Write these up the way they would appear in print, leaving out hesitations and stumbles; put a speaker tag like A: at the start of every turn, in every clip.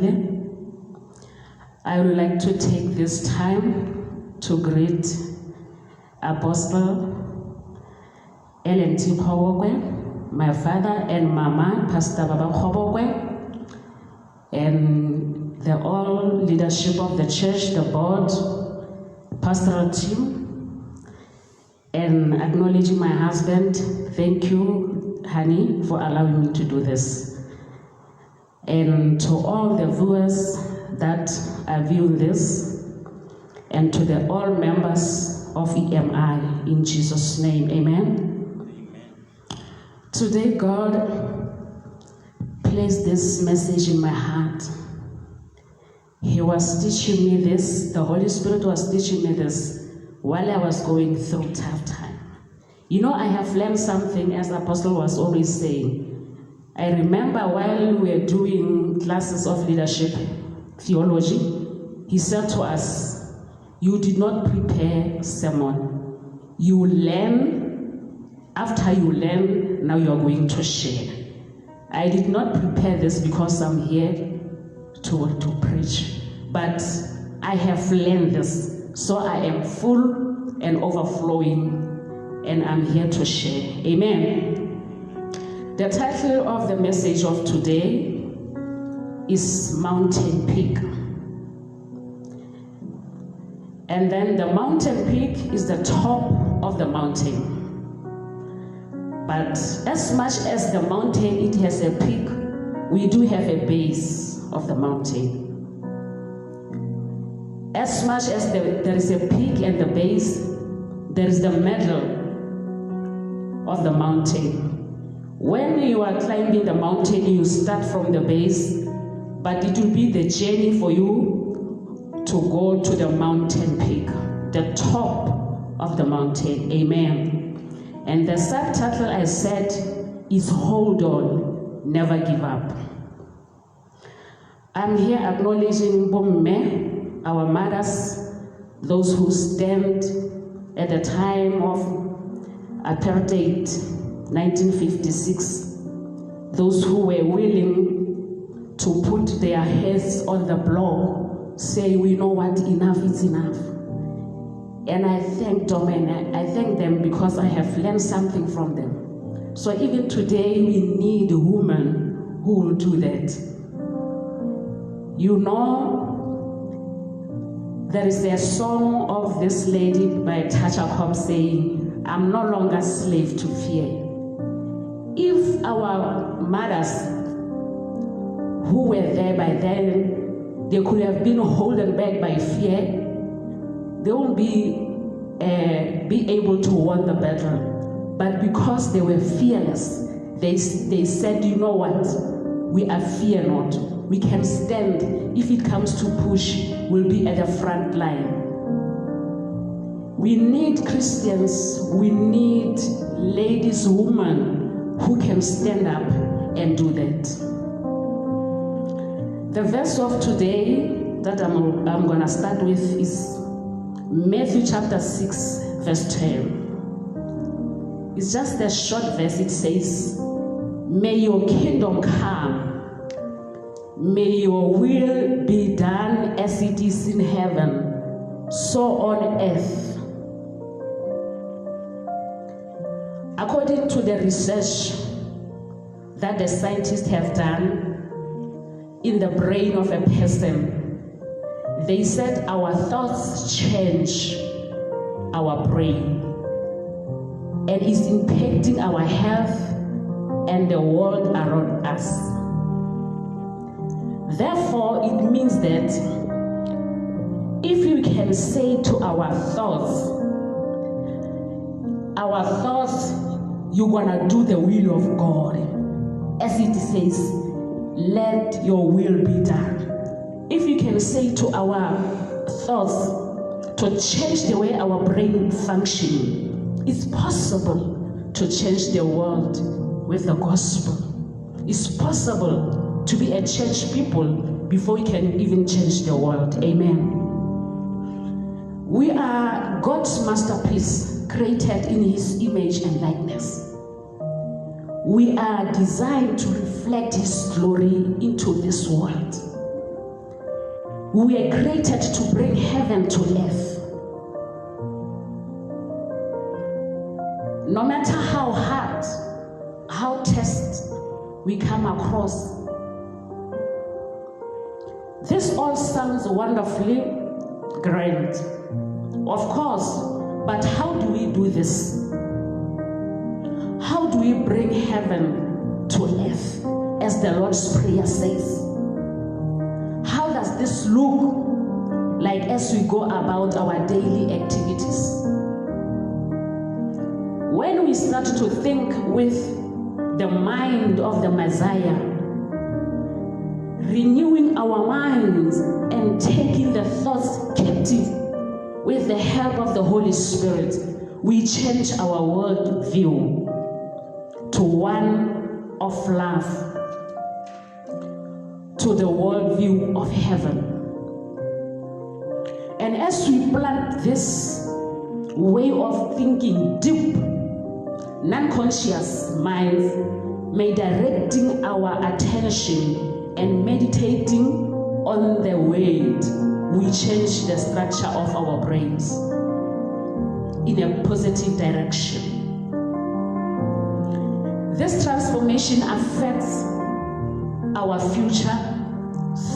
A: family. I would like to take this time to greet Apostle Ellen T. Khobokwe, my father and mama, Pastor Baba Khobokwe, and the all leadership of the church, the board, pastoral team, and acknowledging my husband. Thank you, honey, for allowing me to do this. And to all the viewers that are viewing this, and to the all members of EMI, in Jesus' name, amen. Today, God placed this message in my heart. He was teaching me this, the Holy Spirit was teaching me this while I was going through tough time. You know, I have learned something, as Apostle was always saying. I remember while we were doing classes of leadership theology, he said to us, you did not prepare sermon. You learn, after you learn, now you are going to share. I did not prepare this because I'm here to preach, but I have learned this, so I am full and overflowing, and I'm here to share. Amen. The title of the message of today is Mountain Peak. And then the mountain peak is the top of the mountain. But as much as the mountain, it has a peak, we do have a base of the mountain. As much as there is a peak and the base, there is the middle of the mountain. When you are climbing the mountain, you start from the base, but it will be the journey for you to go to the mountain peak, the top of the mountain. Amen. And the subtitle I said is Hold On, Never Give Up. I'm here acknowledging Bomme, our mothers, those who stand at the time of apartheid, 1956, those who were willing to put their heads on the block, say, we know what, enough is enough. And I thank them, and I thank them because I have learned something from them. So even today, we need a woman who will do that. You know, there is a song of this lady by Tasha Cobbs saying, I'm no longer slave to fear. If our mothers who were there by then, they could have been holding back by fear, they won't be able to win the battle. But because they were fearless, they said, you know what, we are fear not. We can stand. If it comes to push, we'll be at the front line. We need Christians, we need ladies, women who can stand up and do that. The verse of today that I'm going to start with is Matthew chapter 6, verse 10. It's just a short verse. It says, may your kingdom come. May your will be done as it is in heaven, so on earth. According to the research that the scientists have done in the brain of a person, they said our thoughts change our brain and is impacting our health and the world around us. Therefore, it means that if you can say to our thoughts, you're gonna do the will of God. As it says, let your will be done. If you can say to our thoughts to change the way our brain functions, it's possible to change the world with the gospel. It's possible to be a church people before we can even change the world. Amen. We are God's masterpiece, created in His image and likeness. We are designed to reflect His glory into this world. We were created to bring heaven to earth. No matter how hard, how tests we come across, this all sounds wonderfully great, of course, but how do we do this? How do we bring heaven to earth, as the Lord's Prayer says? How does this look like as we go about our daily activities? When we start to think with the mind of the Messiah, renewing our minds and taking the thoughts captive with the help of the Holy Spirit, we change our world view to one of love, to the worldview of heaven. And as we plant this way of thinking deep, non-conscious minds, may directing our attention and meditating on the word, we change the structure of our brains in a positive direction. This transformation affects our future,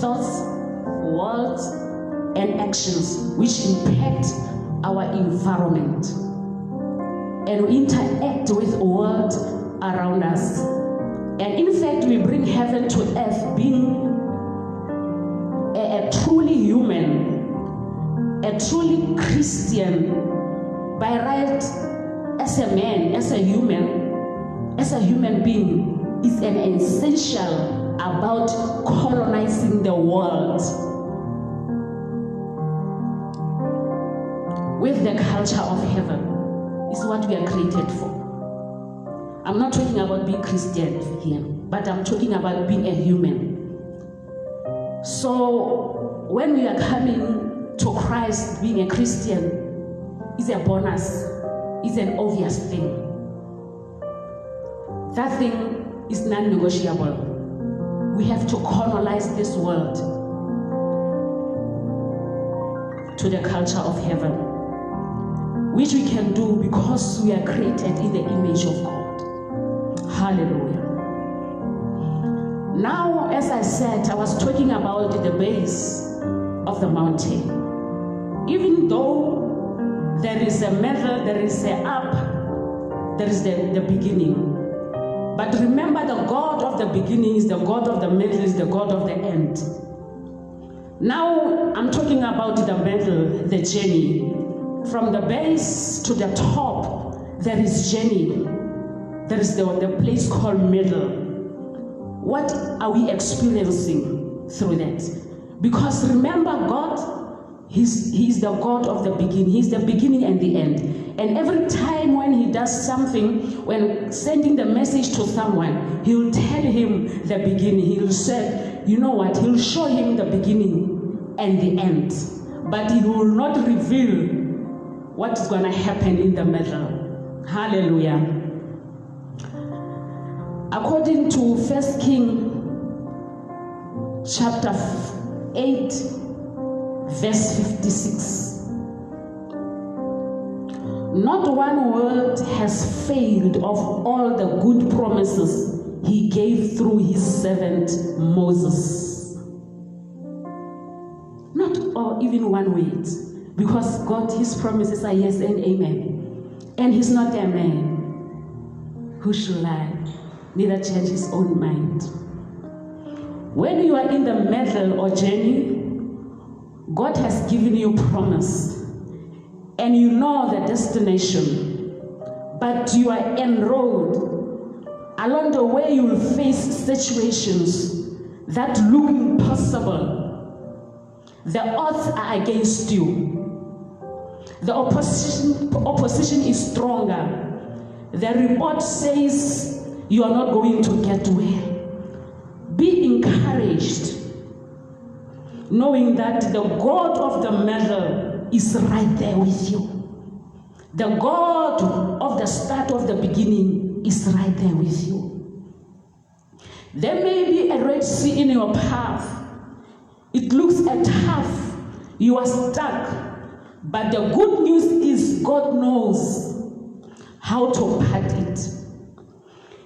A: thoughts, words, and actions, which impact our environment and interact with the world around us. And in fact, we bring heaven to earth, being a truly human, a truly Christian, by right, as a man, as a human being, is an essential about colonizing the world with the culture of heaven. Is what we are created for. I'm not talking about being Christian here, but I'm talking about being a human. So when we are coming to Christ, being a Christian is a bonus, is an obvious thing. That thing is non-negotiable. We have to colonize this world to the culture of heaven, which we can do because we are created in the image of God. Hallelujah. Now, as I said, I was talking about the base of the mountain. Even though there is a middle, there is a up, there is the beginning. But remember, the God of the beginning is the God of the middle, is the God of the end. Now, I'm talking about the middle, the journey. From the base to the top, there is journey. There is the place called middle. What are we experiencing through that? Because remember, God, He's the God of the beginning. He's the beginning and the end. And every time when He does something, when sending the message to someone, He'll tell him the beginning. He'll say, you know what? He'll show him the beginning and the end. But He will not reveal what is going to happen in the middle. Hallelujah. According to 1 Kings chapter 8, verse 56. Not one word has failed of all the good promises He gave through His servant Moses. Not even one word. Because God, His promises are yes and amen. And He's not a man who should lie, neither change His own mind. When you are in the middle or journey, God has given you promise. And you know the destination. But you are enrolled. Along the way you will face situations that look impossible. The odds are against you. The opposition is stronger. The report says you are not going to get well. Be encouraged, knowing that the God of the middle is right there with you. The God of the start of the beginning is right there with you. There may be a Red Sea in your path, It looks tough. You are stuck. But the good news is God knows how to part it.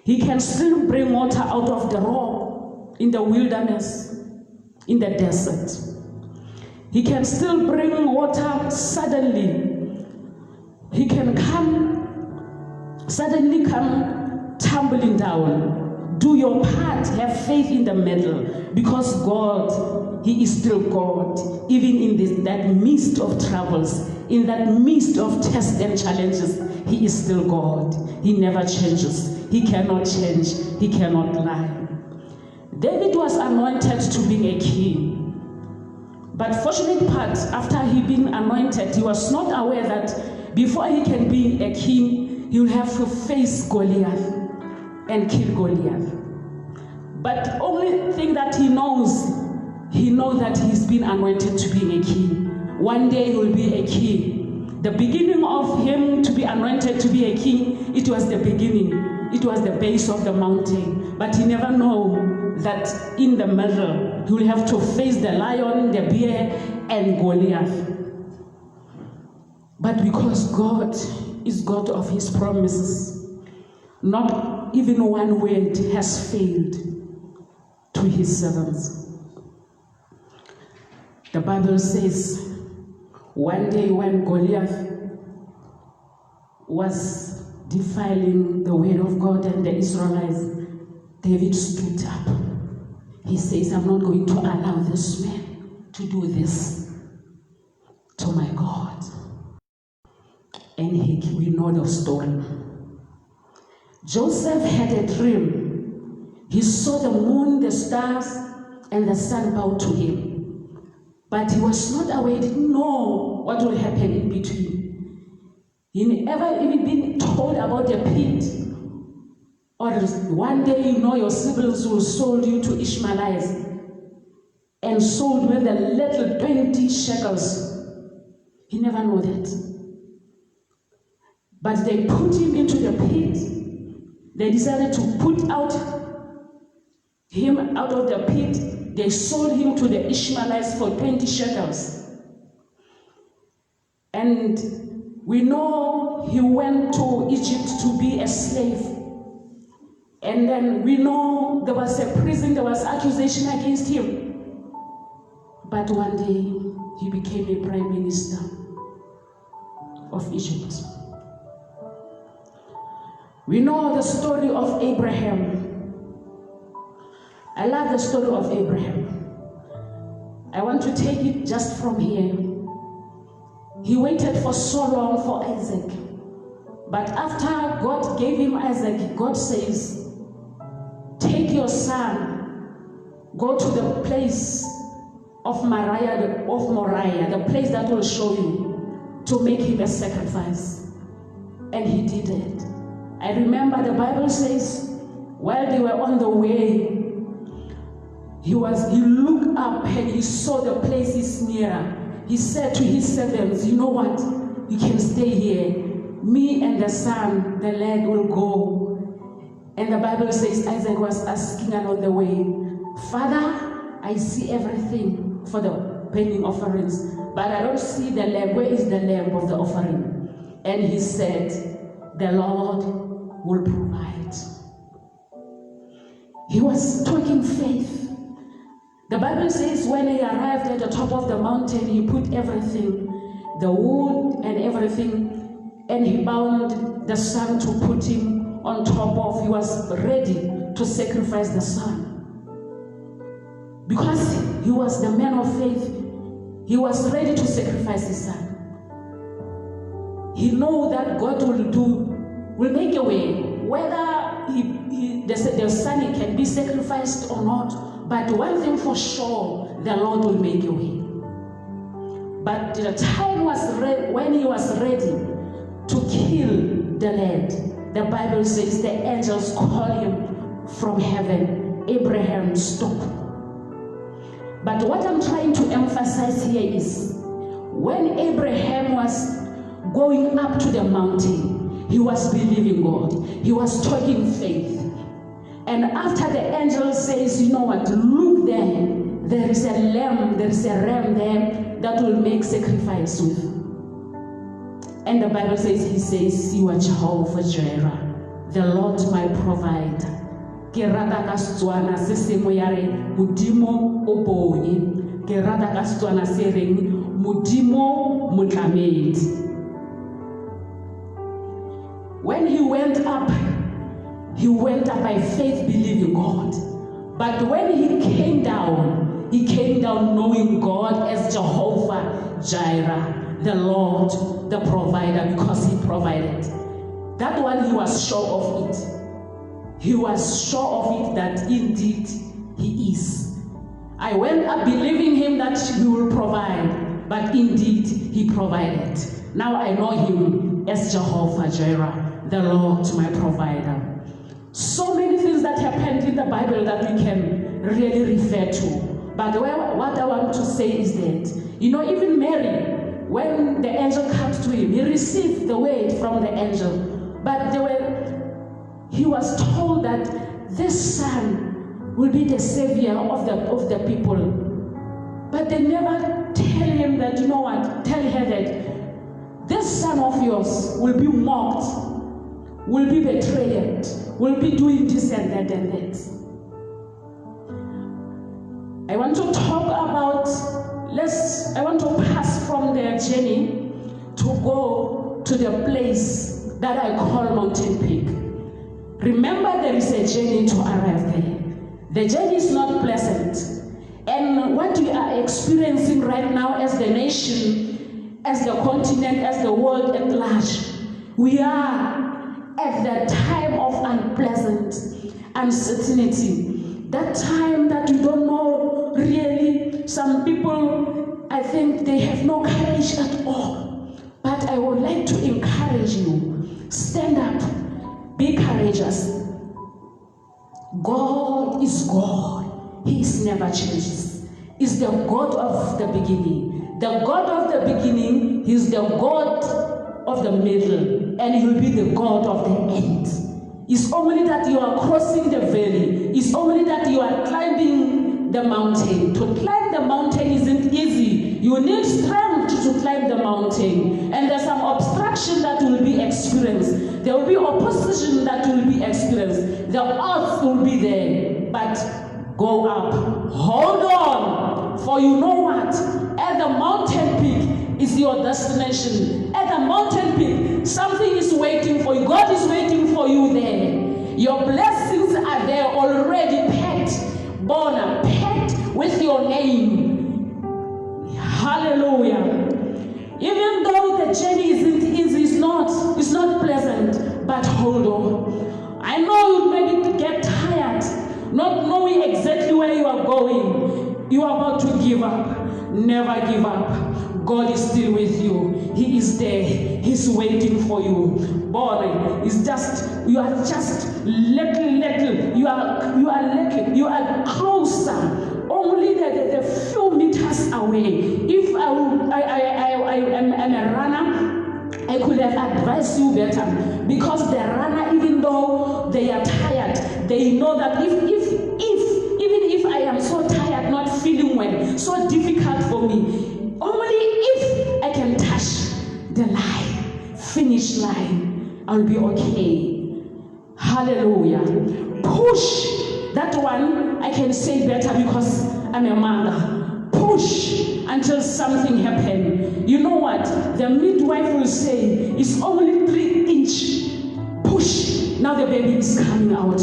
A: He can still bring water out of the rock in the wilderness, in the desert. He can still bring water suddenly. He can suddenly come tumbling down. Do your part. Have faith in the middle, because God, He is still God. Even in that midst of troubles, in that midst of tests and challenges, He is still God. He never changes. He cannot change. He cannot lie. David was anointed to be a king. But fortunate part, after he been anointed, he was not aware that before he can be a king, he will have to face Goliath and kill Goliath. But the only thing that he knows that he's been anointed to be a king. One day he will be a king. The beginning of him to be anointed to be a king, it was the beginning. It was the base of the mountain. But he never knew that in the middle, he will have to face the lion, the bear, and Goliath. But because God is God of His promises, not even one word has failed to His servants. The Bible says, one day when Goliath was defiling the word of God and the Israelites, David stood up. He says, I'm not going to allow this man to do this to my God. And we know the story. Joseph had a dream. He saw the moon, the stars, and the sun bow to him. But he was not aware, he didn't know what will happen in between. He never even been told about the pit. Or one day, your siblings will sold you to Ishmaelites and sold with a little 20 shekels. He never knew that. But they put him into the pit. They decided to put him out of the pit. They sold him to the Ishmaelites for 20 shekels. And we know he went to Egypt to be a slave. And then we know there was a prison, there was accusation against him. But one day, he became a prime minister of Egypt. We know the story of Abraham. I love the story of Abraham. I want to take it just from here. He waited for so long for Isaac. But after God gave him Isaac, God says, take your son, go to the place of Moriah, the place that will show you, to make him a sacrifice. And he did it. I remember the Bible says, while they were on the way, he looked up and he saw the place is nearer. He said to his servants, you know what? You can stay here. Me and the son, the lad will go. And the Bible says Isaac was asking along the way, Father, I see everything for the burning offerings, but I don't see the lamb. Where is the lamb of the offering? And he said, the Lord will provide. He was talking faith. The Bible says when he arrived at the top of the mountain, he put everything, the wood and everything, and he bound the son to put him on top of. He was ready to sacrifice the son. Because he was the man of faith, he was ready to sacrifice his son. He knew that God will make a way, whether the son can be sacrificed or not. But one thing for sure, the Lord will make a way. But the time was when he was ready to kill the lad. The Bible says the angels call him from heaven, Abraham, stop. But what I'm trying to emphasize here is, when Abraham was going up to the mountain, he was believing God. He was talking faith. And after the angel says, you know what, look there, there is a lamb there that will make sacrifice with. And the Bible says, he says, you are Jehovah Jireh, the Lord my provider. Ke rata ka Setswana se sengwe ya re modimo o bonye, ke rata ka Setswana se reng modimo motlamedi. When he went up by faith believing God. But when he came down knowing God as Jehovah Jireh, the Lord, the provider, because he provided. That one he was sure of it. He was sure of it that indeed he is. I went up believing him that he will provide, but indeed he provided. Now I know him as Jehovah Jireh, the Lord my provider. So many things that happened in the Bible that we can really refer to. But what I want to say is that, even Mary, when the angel comes to him, he received the word from the angel. But he was told that this son will be the savior of the people. But they never tell him that, tell her that this son of yours will be mocked, will be betrayed, will be doing this and that and that. I want to talk about, I want to pass from their journey to go to the place that I call Mountain Peak. Remember, there is a journey to arrive there. The journey is not pleasant. And what we are experiencing right now as the nation, as the continent, as the world at large, we are at the time of unpleasant uncertainty. That time that we don't know really. Some people, I think they have no courage at all. But I would like to encourage you. Stand up. Be courageous. God is God. He is never changes. He's the God of the beginning. The God of the beginning, He's the God of the middle, and He will be the God of the end. It's only that you are crossing the valley. It's only that you are climbing the mountain. To climb the mountain isn't easy. You need strength to climb the mountain. And there's some obstruction that will be experienced. There will be opposition that will be experienced. The odds will be there. But go up. Hold on. For you know what? At the mountain peak is your destination. At the mountain peak, something is waiting for you. God is waiting for you there. Your blessings are there already packed, packed with your name. Hallelujah. Even though the journey isn't easy, it's not pleasant, but hold on. I know you maybe get tired, not knowing exactly where you are going. You are about to give up. Never give up. God is still with you. He is there. He's waiting for you. Boy, it's just, you are just little. You are closer. Only the few meters away. If I am a runner, I could have advised you better. Because the runner, even though they are tired, they know that even if I am so tired, not feeling well, so difficult for me, only if I can touch the line, finish line, I'll be okay. Hallelujah. Push. That one I can say better because I'm a mother. Push until something happens. You know what? The midwife will say it's only 3 inches. Push. Now the baby is coming out.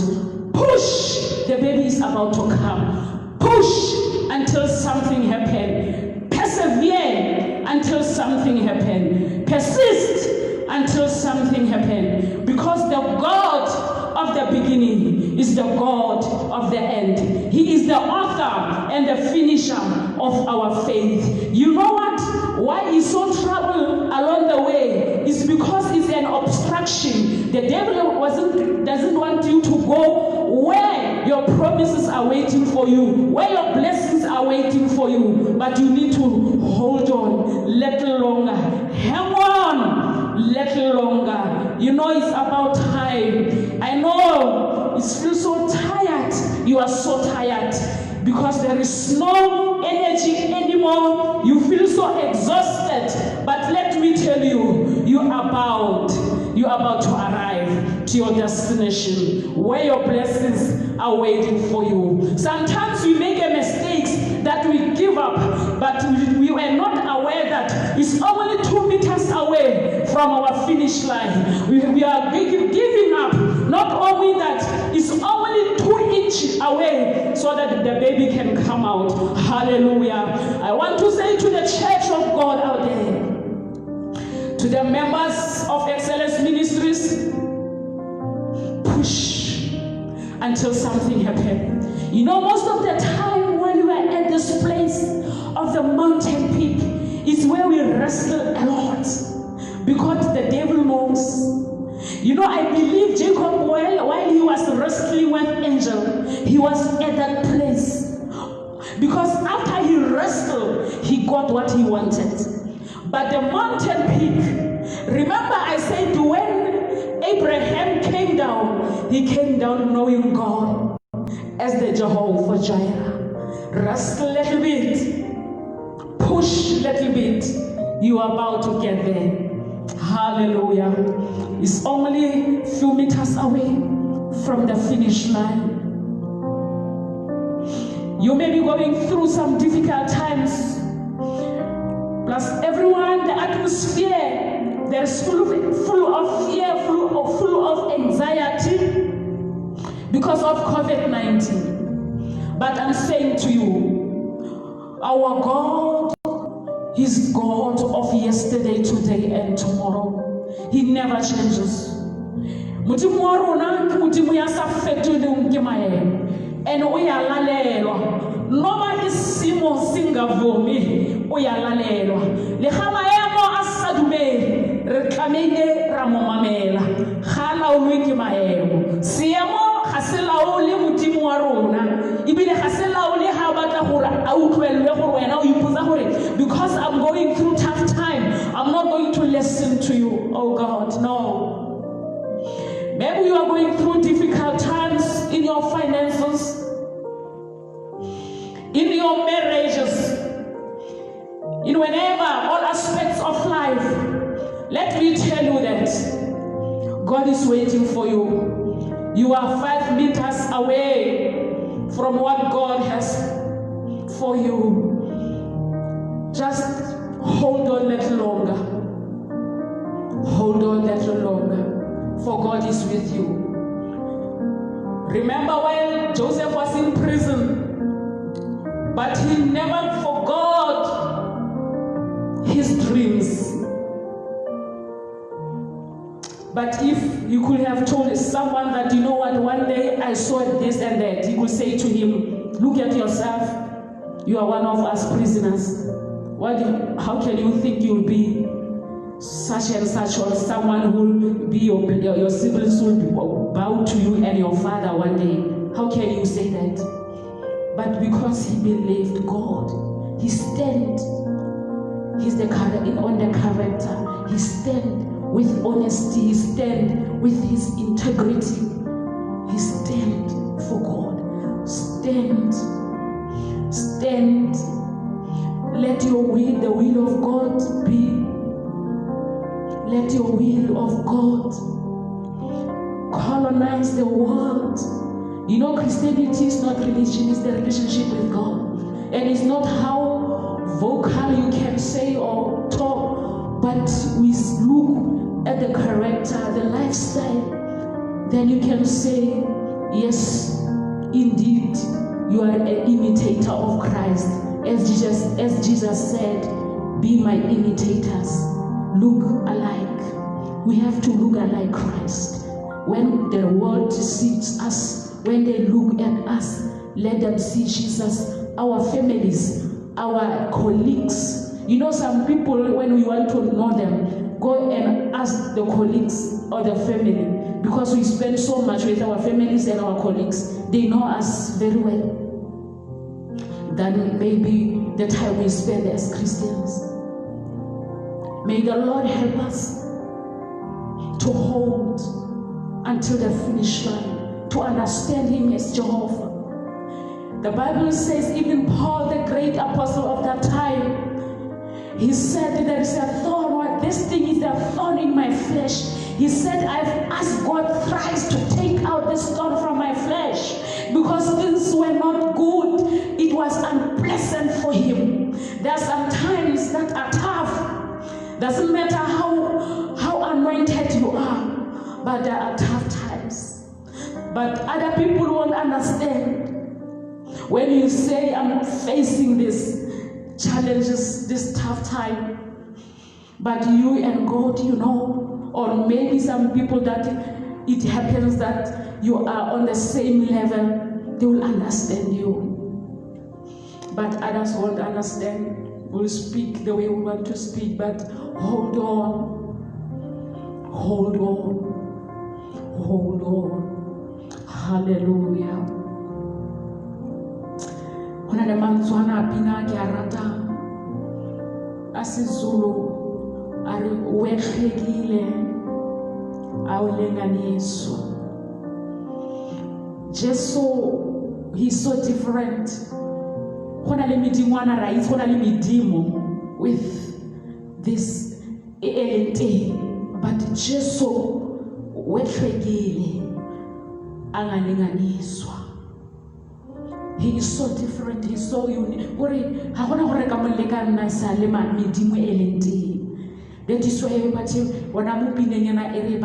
A: Push. The baby is about to come. Push until something happens. Persevere until something happens. Persist until something happens. Because the God of the beginning is the God of the end. He is the author and the finisher of our faith. You know what? Why is so trouble along the way? It's because it's an obstruction. The devil doesn't want you to go where your promises are waiting for you, where your blessings are waiting for you. But you need to hold on a little longer. Hang on little longer. You know it's about time. I know it feels so tired. You are so tired because because there is no energy anymore. You feel so exhausted. But let me tell you, you are about to arrive to your destination where your blessings are waiting for you. Sometimes we make a mistake that we give up, but we were not aware that it's only 2 meters away from our finish line. We are giving up. Not only that, it's only 2 inches away so that the baby can come out. Hallelujah. I want to say to the church of God out there, to the members of Excellence Ministries, push until something happens. You know, most of the time when we are at this place of the mountain peak, is where we wrestle a lot, because the devil knows. You know, I believe Jacob, while he was wrestling with angel, he was at that place. Because after he wrestled, he got what he wanted. But the mountain peak, remember I said when Abraham came down, he came down knowing God as the Jehovah Jireh. Wrestle a little bit, push a little bit, you are about to get there. Hallelujah. It's only a few meters away from the finish line. You may be going through some difficult times. Plus everyone, the atmosphere, there's full of fear, full of anxiety because of COVID-19. But I'm saying to you, our God, He's God of yesterday, today, and tomorrow. He never changes. Mudimu wa rona ke mudimu ya sa fetoleng ke maemo. And o ya lalelwa. Noma isimo singavumi, o ya lalelwa. Le ga maemo a sa dumele, re tlamehile ra mo mamela. Ga laolwe ke maemo. Seemo ga se laole mudimu wa rona. Ibile ga se laole ha batla gore a utlwelwe gore wena o ipotsa gore because I'm going through tough time, I'm not going to listen to you. Oh God, no. Maybe you are going through difficult times in your finances, in your marriages, in whenever, all aspects of life. Let me tell you that God is waiting for you. You are 5 meters away from what God has for you. Just hold on a little longer. Hold on a little longer, for God is with you. Remember when Joseph was in prison, but he never forgot his dreams. But if you could have told someone that, you know what, one day I saw this and that, he could say to him, look at yourself, you are one of us prisoners. How can you think you'll be such and such, or someone who will be your siblings will bow to you and your father one day? How can you say that? But because he believed God, he stand. He's on the character. He stand with honesty. He stand with his integrity. He stand for God. Stand. Stand. Let your will, the will of God be. Let your will of God colonize the world. You know, Christianity is not religion, it's the relationship with God. And it's not how vocal you can say or talk, but we look at the character, the lifestyle. Then you can say, yes, indeed, you are an imitator of Christ. As Jesus said, be my imitators. Look alike. We have to look alike Christ. When the world sees us, when they look at us, let them see Jesus. Our families, our colleagues. You know, some people, when we want to know them, go and ask the colleagues or the family, because we spend so much with our families and our colleagues. They know us very well than maybe the time we spend as Christians. May the Lord help us to hold until the finish line, to understand Him as Jehovah. The Bible says even Paul, the great apostle of that time, he said there is a thorn, or this thing is a thorn in my flesh. He said, I've asked God thrice to take out this thorn from my flesh because things were not good. It was unpleasant for him. There are some times that are tough. Doesn't matter how anointed you are, but there are tough times. But other people won't understand. When you say, I'm facing these challenges, this tough time, but you and God, you know, or maybe some people that it happens that you are on the same level, they will understand you. But others won't understand. We'll speak the way we want to speak, but hold on. Hold on. Hold on. Hallelujah. Hona le mantswana a pina ke a rata a seZulu a re o etlhegile a o lenganiswa. Jesu, he's so different. Hona le medingwana ra itse hona le medimo with this elente, but Jesu o etlhegile a nga lenganiswa. He is so different. He is so unique. That is why everybody, when I'm moving in an area,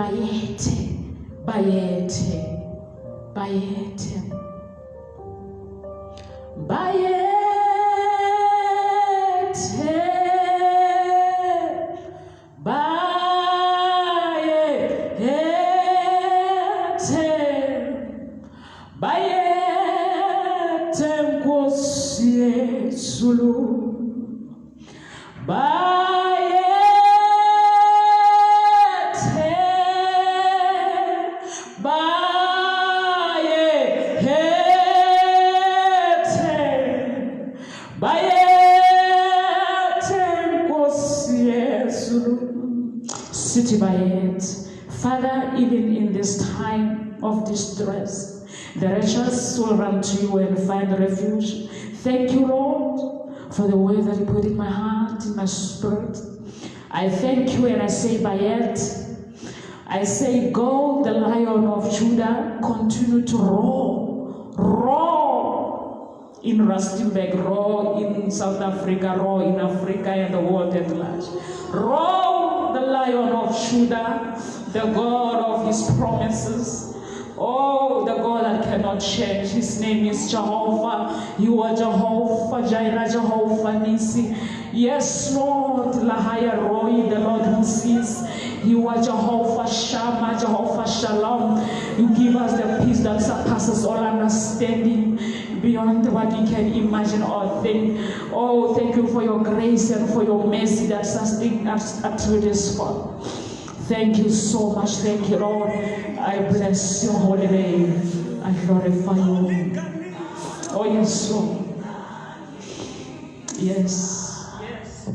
A: Father, even in this time of distress, the righteous will run to you and find refuge. Thank you, Lord, for the word that you put in my heart, in my spirit. I thank you and I say, Bayet, I say, go, the Lion of Judah, continue to roar in Rustenburg, roar in South Africa, roar in Africa and the world at large. Roar, the Lion of Judah, the God of his promises. Oh, the God that cannot change. His name is Jehovah. You are Jehovah Jireh, Jehovah Nisi. Yes, Lord, Lahaya Roy, the Lord who sees. You are Jehovah Shammah, Jehovah Shalom. You give us the peace that surpasses all understanding, beyond what we can imagine or think. Oh, thank you for your grace and for your mercy that sustains us up to this point. Thank you so much. Thank you, Lord. I bless your holy name. I glorify you. Oh, yes, Lord. Yes. Yes.